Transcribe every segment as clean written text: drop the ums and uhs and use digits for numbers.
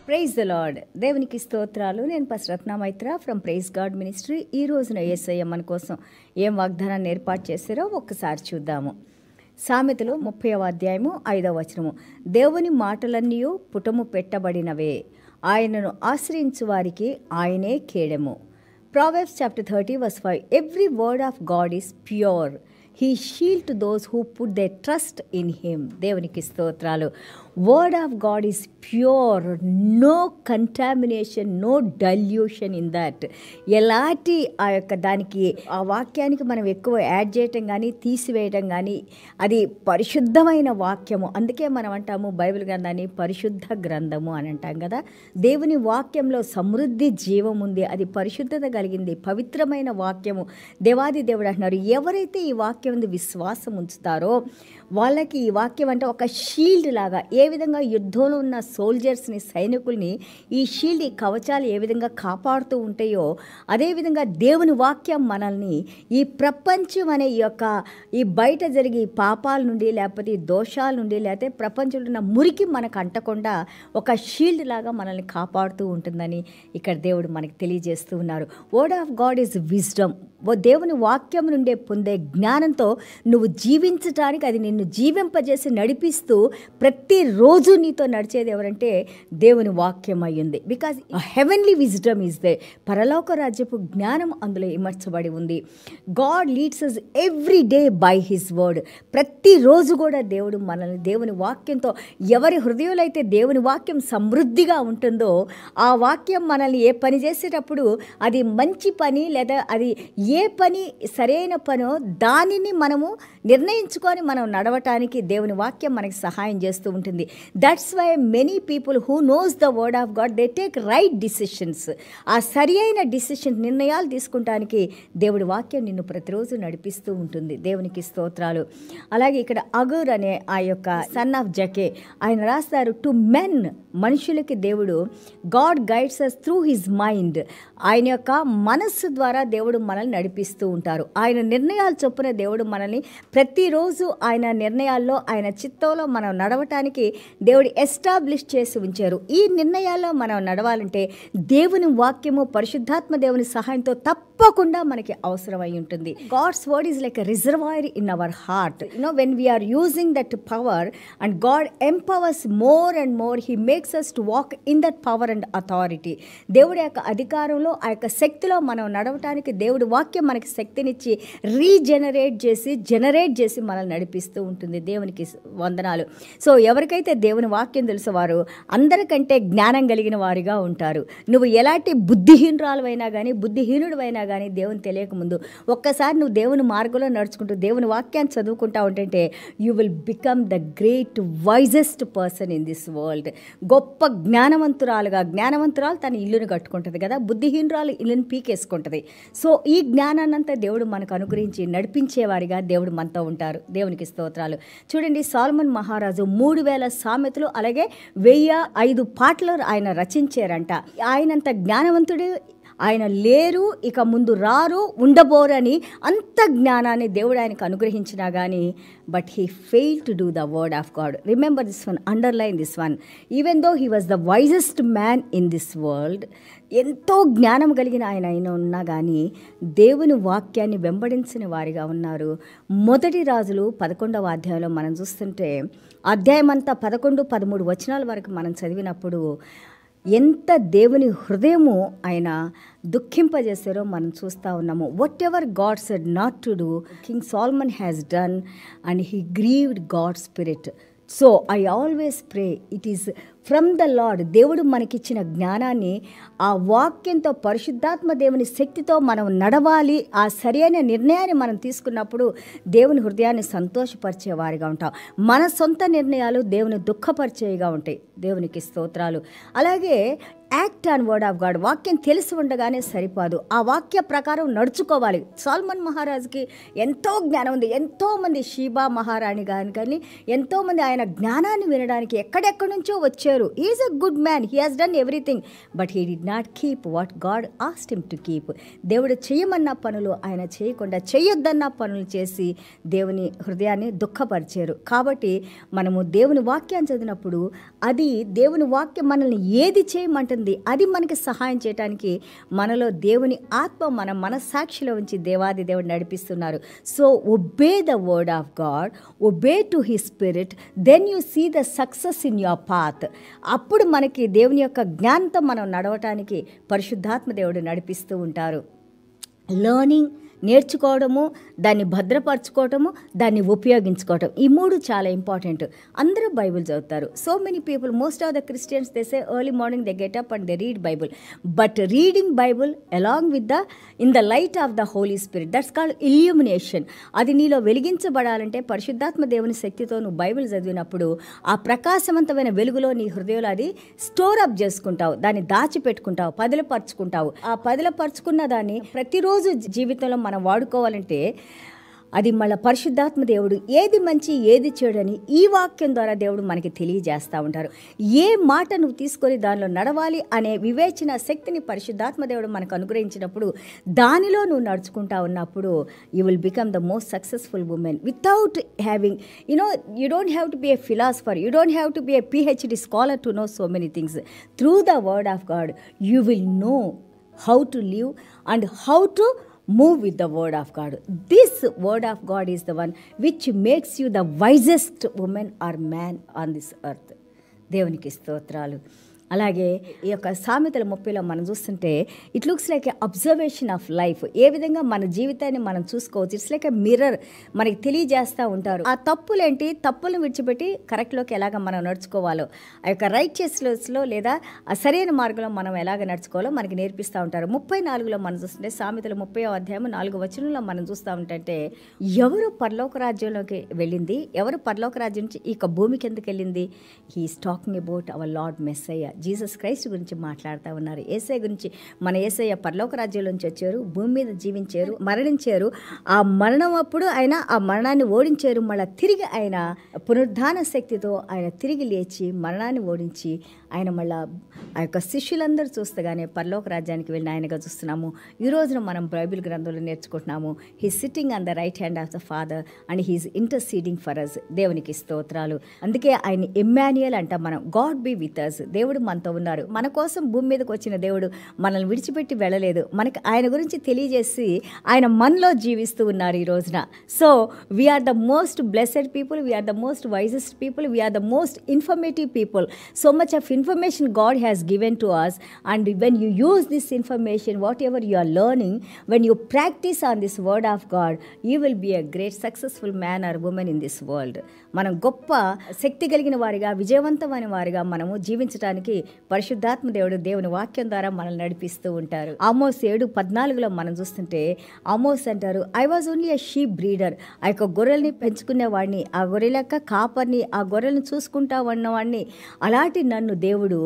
Praise the lord. దేవునికి స్తోత్రాలు. నేను pastor Ratna Maitra from praise God ministry. ఈ రోజున యేసయ్య మన కోసం ఏం వాగ్దానాన్ని ఏర్పాటు చేశారో ఒక్కసారి చూద్దాము. సామెతలు 30వ అధ్యాయము 5వ వచనము. దేవుని మాటలన్నీ పుటము పెట్టబడినవే, ఆయనను ఆశ్రయించు వారికి ఆయనే కేడెము. Proverbs chapter 30 verse 5. Every word of God is pure. He shield to those who put their trust in him. దేవునికి స్తోత్రాలు. Word of God is pure, no contamination, no dilution in that. ఎలాంటి దానికి ఆ వాక్యానికి మనం ఎక్కువ యాడ్ చేయటం కానీ తీసివేయటం కానీ, అది పరిశుద్ధమైన వాక్యము. అందుకే మనం అంటాము బైబిల్ గ్రంథాన్ని పరిశుద్ధ గ్రంథము అని అంటాం కదా. దేవుని వాక్యంలో సమృద్ధి జీవం ఉంది, అది పరిశుద్ధత కలిగింది, పవిత్రమైన వాక్యము. దేవాది దేవుడు అంటున్నారు, ఎవరైతే ఈ వాక్యం విశ్వాసం ఉంచుతారో వాళ్ళకి ఈ వాక్యం అంటే ఒక షీల్డ్ లాగా. ఏ విధంగా యుద్ధంలో ఉన్న సోల్జర్స్ని, సైనికుల్ని ఈ షీల్డ్, ఈ కవచాలు ఏ విధంగా కాపాడుతూ ఉంటాయో, అదేవిధంగా దేవుని వాక్యం మనల్ని ఈ ప్రపంచం అనే ఈ బయట జరిగే పాపాల నుండి, లేకపోతే ఈ దోషాల నుండి, లేకపోతే ప్రపంచంలో ఉన్న మురికి మనకు అంటకుండా ఒక షీల్డ్ లాగా మనల్ని కాపాడుతూ ఉంటుందని ఇక్కడ దేవుడు మనకి తెలియజేస్తూ ఉన్నారు. Word of God is wisdom. దేవుని వాక్యం నుండే పొందే జ్ఞానంతో నువ్వు జీవించటానికి, అది నిన్ను జీవింపజేసి నడిపిస్తూ ప్రతిరోజు నీతో నడిచేది ఎవరంటే దేవుని వాక్యం అయ్యింది. Because heavenly wisdom is they. పరలోక రాజ్యపు జ్ఞానం అందులో ఇమర్చబడి ఉంది. God leads us every day by his word. ప్రతిరోజు కూడా దేవుడు మనల్ని దేవుని వాక్యంతో, ఎవరి హృదయంలో అయితే దేవుని వాక్యం సమృద్ధిగా ఉంటుందో ఆ వాక్యం మనల్ని ఏ పని చేసేటప్పుడు అది మంచి పని లేదా అది ఏ పని సరైన పనో దానిని మనము నిర్ణయించుకొని మనం నడవటానికి దేవుని వాక్యం మనకి సహాయం చేస్తూ ఉంటుంది. That's why many people who knows the word of God they take right decisions. ఆ సరి అయిన డిసిషన్, నిర్ణయాలు తీసుకుంటానికి దేవుడి వాక్యం నిన్ను ప్రతిరోజు నడిపిస్తూ ఉంటుంది. దేవునికి స్తోత్రాలు. అలాగే ఇక్కడ అగూర్ అనే ఆ యొక్క సన్ ఆఫ్ జకే ఆయన రాస్తారు, టు మెన్, మనుషులకి దేవుడు God guides us through his mind. ఆయన యొక్క మనస్సు ద్వారా దేవుడు మనల్ని నడిపిస్తూ ఉంటారు. ఆయన నిర్ణయాలు చొప్పున దేవుడు మనల్ని ప్రతిరోజు ఆయన నిర్ణయాల్లో, ఆయన చిత్తంలో మనం నడవటానికి దేవుడు ఎస్టాబ్లిష్ చేసి ఉంచారు. ఈ నిర్ణయాల్లో మనం నడవాలంటే దేవుని వాక్యము, పరిశుద్ధాత్మ దేవుని సహాయంతో తప్పకుండా మనకి అవసరమై ఉంటుంది. God's word is like a reservoir in our heart. When we are using that power and God empowers more and more, he makes us to walk in that power and authority. దేవుడి యొక్క అధికారంలో, ఆ యొక్క శక్తిలో మనం నడవటానికి దేవుడి వాక్యం మనకి శక్తినిచ్చి జనరేట్ చేసి మనల్ని నడిపిస్తూ ఉంటుంది. దేవునికి వందనాలు. సో ఎవరికైతే దేవుని వాక్యం తెలుసో వారు అందరికంటే జ్ఞానం కలిగిన వారిగా ఉంటారు. నువ్వు ఎలాంటి బుద్ధిహీనురాలువైనా కానీ, బుద్ధిహీనుడివైనా కానీ దేవుని తెలియకముందు ఒక్కసారి నువ్వు దేవుని మార్గంలో నడుచుకుంటూ దేవుని వాక్యాన్ని చదువుకుంటా ఉంటుంటే you will become the great wisest person in this world. గొప్ప జ్ఞానవంతురాలు తన ఇల్లును కట్టుకుంటుంది కదా, బుద్ధిహీనురాలు ఇల్లుని పీకేసుకుంటుంది. సో ఈ జ్ఞానాన్నంతా దేవుడు మనకు అనుగ్రహించి నడిపించేవారిగా దేవుడు మనతో ఉంటారు. దేవునికి స్తోత్రాలు. చూడండి, సొలొమోను మహారాజు 3000 సామెతలు అలాగే 1005 పాటలు ఆయన రచించారంట. ఆయనంత జ్ఞానవంతుడు ఆయన లేరు, ఇక ముందు రారు, ఉండబోరని అంత జ్ఞానాన్ని దేవుడు ఆయనకు అనుగ్రహించినా కానీ but he fail to do the word of God. Remember this one, underline this one. Even though he was the wisest man in this world, ఎంతో జ్ఞానం కలిగిన ఆయన ఉన్నా కానీ దేవుని వాక్యాన్ని వెంబడించిన వారిగా ఉన్నారు. మొదటి రాజులు 11వ అధ్యాయంలో మనం చూస్తుంటే అధ్యాయం అంతా 11, 13 వచనాల వరకు మనం చదివినప్పుడు ఎంత దేవుని హృదయము ఆయన దుఃఖింపజేశారో మనం చూస్తూ ఉన్నాము. Whatever God said not to do, King Solomon has done and he grieved God spirit. So I always pray it is from the Lord. దేవుడు మనకిచ్చిన జ్ఞానాన్ని, ఆ వాక్యంతో, పరిశుద్ధాత్మ దేవుని శక్తితో మనం నడవాలి. ఆ సరైన నిర్ణయాన్ని మనం తీసుకున్నప్పుడు దేవుని హృదయాన్ని సంతోషపరిచే వారిగా ఉంటాం. మన సొంత నిర్ణయాలు దేవుని దుఃఖపరిచేవిగా ఉంటాయి. దేవునికి స్తోత్రాలు. అలాగే act on word of God. వాక్యం తెలిసి ఉండగానే సరిపోదు, ఆ వాక్య ప్రకారం నడుచుకోవాలి. సోలొమన్ మహారాజుకి ఎంతో జ్ఞానం ఉంది. ఎంతోమంది షీబా మహారాణి కానీ ఎంతోమంది ఆయన జ్ఞానాన్ని వినడానికి ఎక్కడెక్కడి నుంచో వచ్చారు. Is a good man, he has done everything, but he did not keep what God asked him to keep. దేవుడు చేయమన్న పనులు ఆయన చేయకుండా చేయొద్దన్న పనులు చేసి దేవుని హృదయాన్ని దుఃఖపరిచారు. కాబట్టి మనము దేవుని వాక్యాన్ని చదివినప్పుడు అది దేవుని వాక్యం మనల్ని ఏది చేయమంటుంది అది మనకి సహాయం చేయడానికి మనలో దేవుని ఆత్మ మన మనస్సాక్షిలో ఉంచి దేవాది దేవుడు నడిపిస్తున్నారు. So obey the word of God, obey to his spirit, then you see the success in your path. అప్పుడు మనకి దేవుని యొక్క జ్ఞానంతో మనం నడవటానికి పరిశుద్ధాత్మ దేవుడు నడిపిస్తూ ఉంటారు. లర్నింగ్, నేర్చుకోవడము, దాన్ని భద్రపరచుకోవటము, దాన్ని ఉపయోగించుకోవటం, ఈ మూడు చాలా ఇంపార్టెంట్. అందరూ బైబిల్ చదువుతారు. So many people, most of the Christians, they say early morning they get up and they read Bible. But reading Bible along with in the light of the Holy Spirit, that's called illumination. అది నీలో వెలిగించబడాలంటే పరిశుద్ధాత్మ దేవుని శక్తితో నువ్వు Bible చదివినప్పుడు ఆ ప్రకాశవంతమైన వెలుగులో నీ హృదయంలో అది స్టోర్ అప్ చేసుకుంటావు, దాన్ని దాచిపెట్టుకుంటావు, పదిలపరుచుకుంటావు. ఆ పదిలపరుచుకున్న దాన్ని ప్రతిరోజు జీవితంలో మనం వాడుకోవాలంటే అది మళ్ళీ పరిశుద్ధాత్మ దేవుడు ఏది మంచి ఏది చెడని ఈ వాక్యం ద్వారా దేవుడు మనకి తెలియజేస్తూ ఉంటారు. ఏ మాట నువ్వు తీసుకొని దానిలో నడవాలి అనే వివేచన శక్తిని పరిశుద్ధాత్మ దేవుడు మనకు అనుగ్రహించినప్పుడు దానిలో నువ్వు నడుచుకుంటా ఉన్నప్పుడు you will become the most successful women without having you don't have to be A philosopher, you don't have to be A PhD scholar to know so many things. Through the word of God you will know how to live and how to move with the word of God. This word of God is the one which makes you the wisest woman or man on this earth. దేవునికి స్తోత్రాలు. అలాగే ఈ యొక్క సామెతల 30లో మనం చూస్తుంటే it looks like a observation of life. ఏ విధంగా మన జీవితాన్ని మనం చూసుకోవచ్చు. ఇట్స్ లైక్ ఏ మిర్రర్, మనకి తెలియజేస్తూ ఉంటారు. ఆ తప్పులేంటి, తప్పులను విడిచిపెట్టి కరెక్ట్లోకి ఎలాగ మనం నడుచుకోవాలో, ఆ యొక్క రైచియస్నెస్లో లేదా ఆ సరైన మార్గంలో మనం ఎలాగ నడుచుకోవాలో మనకి నేర్పిస్తూ ఉంటారు. 34లో మనం చూస్తుంటే సామెతలు 30వ అధ్యాయం 4వ వచనంలో మనం చూస్తూ ఉంటే ఎవరు పరలోక రాజ్యంలోకి వెళ్ళింది, ఎవరు పరలోక రాజ్యం నుంచి ఇక భూమికి ఎందుకు వెళ్ళింది? He's talking about our Lord Messiah, Jesus Christ గురించి మాట్లాడుతూ ఉన్నారు. యేసయ్య గురించి. మన యేసయ్య పరలోక రాజ్యంలోంచి వచ్చారు, భూమి మీద జీవించారు, మరణించారు. ఆ మరణం అప్పుడు ఆయన ఆ మరణాన్ని ఓడించారు. మళ్ళీ తిరిగి ఆయన పునరుద్ధాన శక్తితో ఆయన తిరిగి లేచి మరణాన్ని ఓడించి ఆయన మళ్ళీ ఆ యొక్క శిష్యులందరూ చూస్తగానే పరలోక రాజ్యానికి వెళ్ళిన ఆయనగా చూస్తున్నాము. ఈ రోజున మనం బైబిల్ గ్రంథంలో నేర్చుకుంటున్నాము. He sitting on the right hand of the Father and he is interceding for us. దేవునికి స్తోత్రాలు. అందుకే ఆయన ఇమ్మాన్యుయల్ అంటాం మనం, గాడ్ బీ విత్ అస్. దేవుడు మనతో ఉన్నారు. మన కోసం భూమి మీదకి వచ్చిన దేవుడు మనల్ని విడిచిపెట్టి వెళ్ళలేదు. మనకి ఆయన గురించి తెలియజేసి ఆయన మనలో జీవిస్తూ ఉన్నారు ఈ రోజున. So we are the most blessed people, we are the most wisest people, we are the most informative people. So much of information God has given to us, and when you use this information, whatever you are learning, when you practice on this word of God, you will be a great successful man or woman in this world. మనం గొప్ప శక్తి కలిగిన వారిగా, విజయవంతమైన వారిగా మనము జీవించడానికి పరిశుద్ధాత్మ దేవుడు దేవుని వాక్యం ద్వారా మనల్ని నడిపిస్తూ ఉంటారు. ఆమోస్ 7:14లో మనం చూస్తుంటే ఆమోస్ అంటారు, I was only a sheep breeder. ఆ యొక్క గొర్రెల్ని పెంచుకునేవాడిని, ఆ గొర్రెల యొక్క కాపర్ని, ఆ గొర్రెలను చూసుకుంటా ఉన్నవాడిని. అలాంటి నన్ను దేవుడు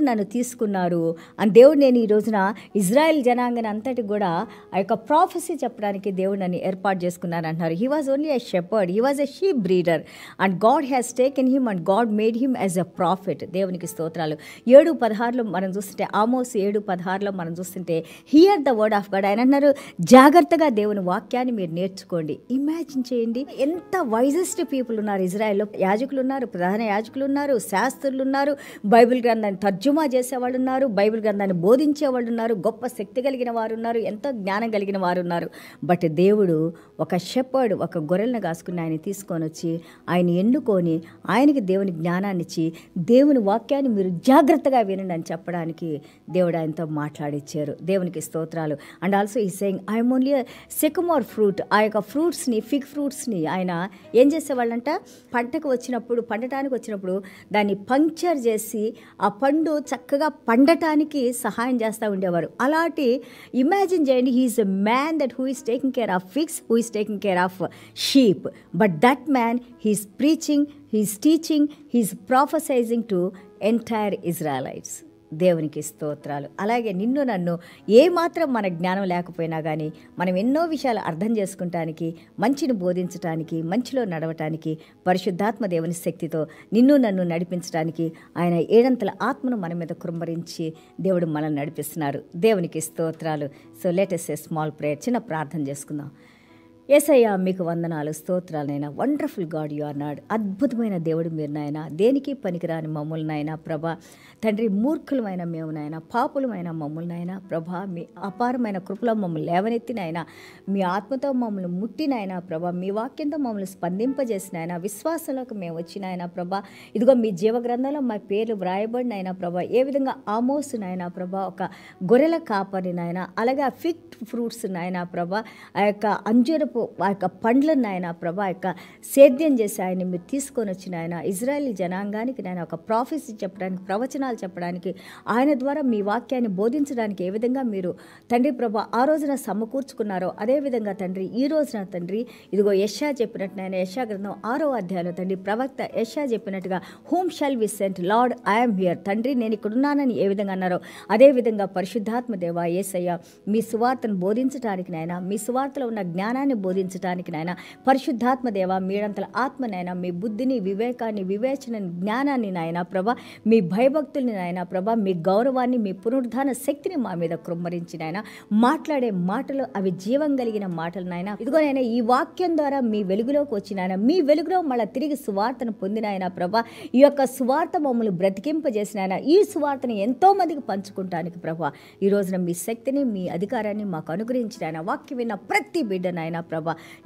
నన్ను తీసుకున్నారు అని దేవుడు నేను ఈ రోజున ఇజ్రాయెల్ జనాంగని అంతటి కూడా ఆ యొక్క ప్రాఫెసీ చెప్పడానికి దేవుడు నన్ను ఏర్పాటు చేసుకున్నాను అంటున్నారు. He was only a shepherd, he was a sheep breeder and God has taken him and God made him as a profit. దేవునికి స్తోత్రాలు. 7:16లో మనం చూస్తుంటే, ఆమోస్ 7:16లో మనం చూస్తుంటే, here the word of God. ఆయన అన్నారు, జాగ్రత్తగా దేవుని వాక్యాన్ని మీరు నేర్చుకోండి. ఇమాజిన్ చేయండి, ఎంత వైజెస్ట్ పీపుల్ ఉన్నారు ఇజ్రాయెల్లో. యాజకులు ఉన్నారు, ప్రధాన యాజకులు ఉన్నారు, శాస్త్రులు ఉన్నారు, బైబిల్ గ్రంథాన్ని తర్జుమా చేసేవాళ్ళు ఉన్నారు, బైబిల్ గ్రంథాన్ని బోధించేవాళ్ళు ఉన్నారు, గొప్ప శక్తి కలిగిన వారు ఉన్నారు, ఎంతో జ్ఞానం కలిగిన వారు ఉన్నారు. బట్ దేవుడు ఒక షెపర్డ్, ఒక గొర్రెలను కాసుకుని ఆయన తీసుకొని వచ్చి ఆయన ఎన్నుకొని ఆయనకి దేవుని జ్ఞానాన్ని ఇచ్చి దేవుని వాక్యాన్ని మీరు జాగ్రత్తగా వినండి అని చెప్పడానికి దేవుడు ఆయనతో మాట్లాడిచ్చారు. దేవునికి స్తోత్రాలు. అండ్ ఆల్సో ఈ సేయింగ్ ఐఎమ్ ఓన్లీ సికమోర్ ఫ్రూట్. ఆ యొక్క ఫ్రూట్స్ని, ఫిగ్ ఫ్రూట్స్ని ఆయన ఏం చేసేవాళ్ళంట, పండటానికి వచ్చినప్పుడు దాన్ని పంక్చర్ చేసి ఆ పండు చక్కగా పండటానికి సహాయం చేస్తూ ఉండేవారు. అలాంటి ఇమాజిన్ చేయండి, he is a man that who is taking care of figs, who is taking care of sheep. But that man he is preaching, he is teaching, he is prophesying to entire Israelites. దేవునికి స్తోత్రాలు. అలాగే నిన్ను నన్ను ఏమాత్రం మన జ్ఞానం లేకపోయినా కానీ మనం ఎన్నో విషయాలు అర్థం చేసుకుంటానికి, మంచిని బోధించటానికి, మంచిలో నడవటానికి పరిశుద్ధాత్మ దేవుని శక్తితో నిన్ను నన్ను నడిపించడానికి ఆయన ఏడంతల ఆత్మను మన మీద కుమ్మరించి దేవుడు మనల్ని నడిపిస్తున్నారు. దేవునికి స్తోత్రాలు. So let us a small prayer, చిన్న ప్రార్థన చేసుకుందాం. యేసయ్యా మీకు వందనాలు, స్తోత్రాలు నాయన. Wonderful God you are not. అద్భుతమైన దేవుడు మీరు నాయన. దేనికి పనికిరాని మమ్మల్ని నాయన ప్రభా తండ్రి, మూర్ఖులమైన మేము నాయన, పాపులమైన మమ్మల్ని నాయన ప్రభా, మీ అపారమైన కృపలో మమ్మల్ని లేవనెత్తి నాయన, మీ ఆత్మతో మమ్మల్ని ముట్టి నాయన ప్రభా, మీ వాక్యంతో మమ్మల్ని స్పందింపజేసిన ఆయన విశ్వాసంలోకి మేము వచ్చిన ఆయన ప్రభా, ఇదిగో మీ జీవగ్రంథంలో మా పేర్లు వ్రాయబడిన ఆయన ప్రభా, ఏ విధంగా ఆమోసు నాయన ప్రభా ఒక గొర్రెల కాపరి నాయన, అలాగే ఆ ఫిగ్ ఫ్రూట్స్ నాయన ప్రభా, ఆ యొక్క అంజూరపు ఆ యొక్క పండ్లను నాయన ప్రభా ఆ యొక్క సేద్యం చేసి ఆయన మీరు తీసుకొని వచ్చిన ఆయన ఇజ్రాయేలీ జనాంగానికి నాయన ఒక ప్రాఫెసీ చెప్పడానికి, ప్రవచనాలు చెప్పడానికి, ఆయన ద్వారా మీ వాక్యాన్ని బోధించడానికి ఏ విధంగా మీరు తండ్రి ప్రభా ఆ రోజున సమకూర్చుకున్నారో అదేవిధంగా తండ్రి ఈ రోజున తండ్రి ఇదిగో యెషయా చెప్పినట్టు నాయన, యెషయా గ్రంథం 6వ అధ్యాయంలో తండ్రి ప్రవక్త యెషయా చెప్పినట్టుగా whom shall we sent Lord I'm here, తండ్రి నేను ఇక్కడున్నానని ఏ విధంగా అన్నారో అదేవిధంగా పరిశుద్ధాత్మ దేవా యేసయ్య మీ సువార్తను బోధించడానికి నాయన, మీ సువార్తలో ఉన్న జ్ఞానాన్ని బోధించడానికి నాయన పరిశుద్ధాత్మ దేవ మీడంతల ఆత్మనైనా మీ బుద్ధిని, వివేకాన్ని, వివేచనని, జ్ఞానాన్ని నాయన ప్రభా, మీ భయభక్తుల్ని నాయన ప్రభా, మీ గౌరవాన్ని, మీ పునరుద్ధాన శక్తిని మా మీద కృమ్మరించి నాయన, మాట్లాడే మాటలు అవి జీవం కలిగిన మాటలు నాయన. ఇదిగో నాయన ఈ వాక్యం ద్వారా మీ వెలుగులోకి వచ్చిన ఆయన, మీ వెలుగులో మళ్ళీ తిరిగి సువార్తను పొందిన ఆయన ప్రభా, ఈ యొక్క సువార్త మమ్మల్ని బ్రతికింపజేసిన ఆయన, ఈ సువార్తను ఎంతో మందికి పంచుకుంటానికి ప్రభా ఈ రోజున మీ శక్తిని, మీ అధికారాన్ని మాకు అనుగ్రహించిన ఆయన, వాక్యం విన్న ప్రతి బిడ్డ నాయన ప్రభా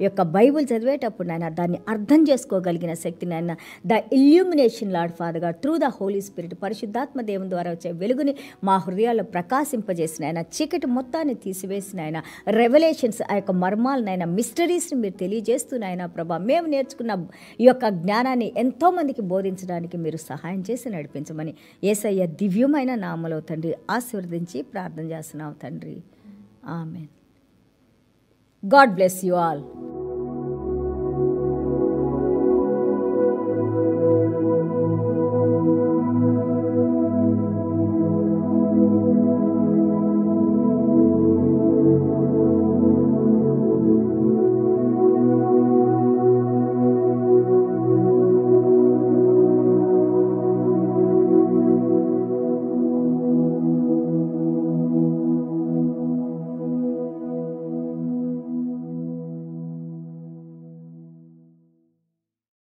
ఈ యొక్క బైబుల్ చదివేటప్పుడు నాయన దాన్ని అర్థం చేసుకోగలిగిన శక్తి నాయన, the illumination Lord Father God through the Holy Spirit, పరిశుద్ధాత్మ దేవుని ద్వారా వచ్చే వెలుగుని మా హృదయాల్లో ప్రకాశింపజేసిన ఆయన, చీకటి మొత్తాన్ని తీసివేసిన ఆయన, రెవల్యూషన్స్ ఆ యొక్క మర్మాలనైనా, మిస్టరీస్ని మీరు తెలియజేస్తున్నాయన ప్రభా, మేము నేర్చుకున్న ఈ యొక్క జ్ఞానాన్ని ఎంతోమందికి బోధించడానికి మీరు సహాయం చేసి నడిపించమని యేసయ్య దివ్యమైన నామములో తండ్రి ఆశీర్వదించి ప్రార్థన చేస్తున్నాం తండ్రి. Amen. God bless you all.